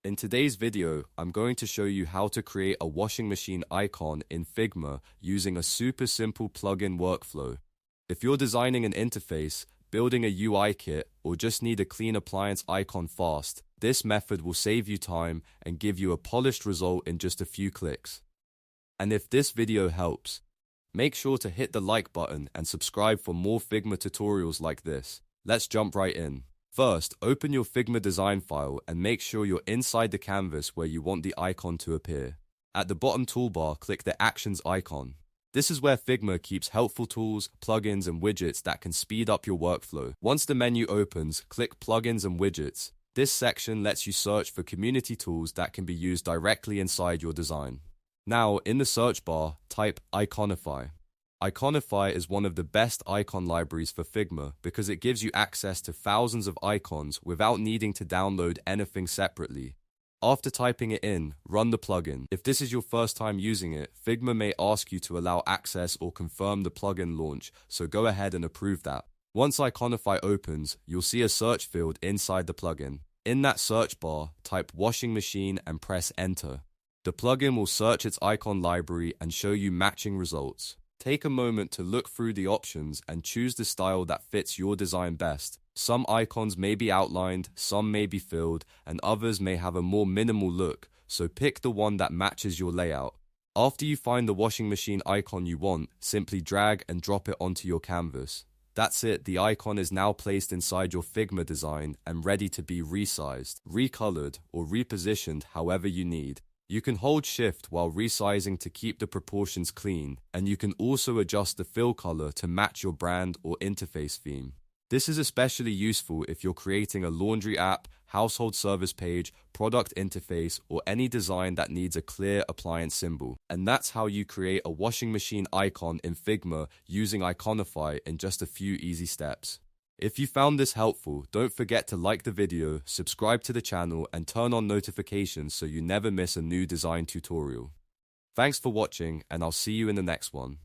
In today's video, I'm going to show you how to create a washing machine icon in Figma using a super simple plugin workflow. If you're designing an interface, building a UI kit, or just need a clean appliance icon fast, this method will save you time and give you a polished result in just a few clicks. And if this video helps, make sure to hit the like button and subscribe for more Figma tutorials like this. Let's jump right in. First, open your Figma design file and make sure you're inside the canvas where you want the icon to appear. At the bottom toolbar, click the Actions icon. This is where Figma keeps helpful tools, plugins, and widgets that can speed up your workflow. Once the menu opens, click Plugins and Widgets. This section lets you search for community tools that can be used directly inside your design. Now, in the search bar, type Iconify. Iconify is one of the best icon libraries for Figma because it gives you access to thousands of icons without needing to download anything separately. After typing it in, run the plugin. If this is your first time using it, Figma may ask you to allow access or confirm the plugin launch, so go ahead and approve that. Once Iconify opens, you'll see a search field inside the plugin. In that search bar, type washing machine and press enter. The plugin will search its icon library and show you matching results. Take a moment to look through the options and choose the style that fits your design best. Some icons may be outlined, some may be filled, and others may have a more minimal look, so pick the one that matches your layout. After you find the washing machine icon you want, simply drag and drop it onto your canvas. That's it, the icon is now placed inside your Figma design and ready to be resized, recolored, or repositioned however you need. You can hold Shift while resizing to keep the proportions clean, and you can also adjust the fill color to match your brand or interface theme. This is especially useful if you're creating a laundry app, household service page, product interface, or any design that needs a clear appliance symbol. And that's how you create a washing machine icon in Figma using Iconify in just a few easy steps. If you found this helpful, don't forget to like the video, subscribe to the channel, and turn on notifications so you never miss a new design tutorial. Thanks for watching, and I'll see you in the next one.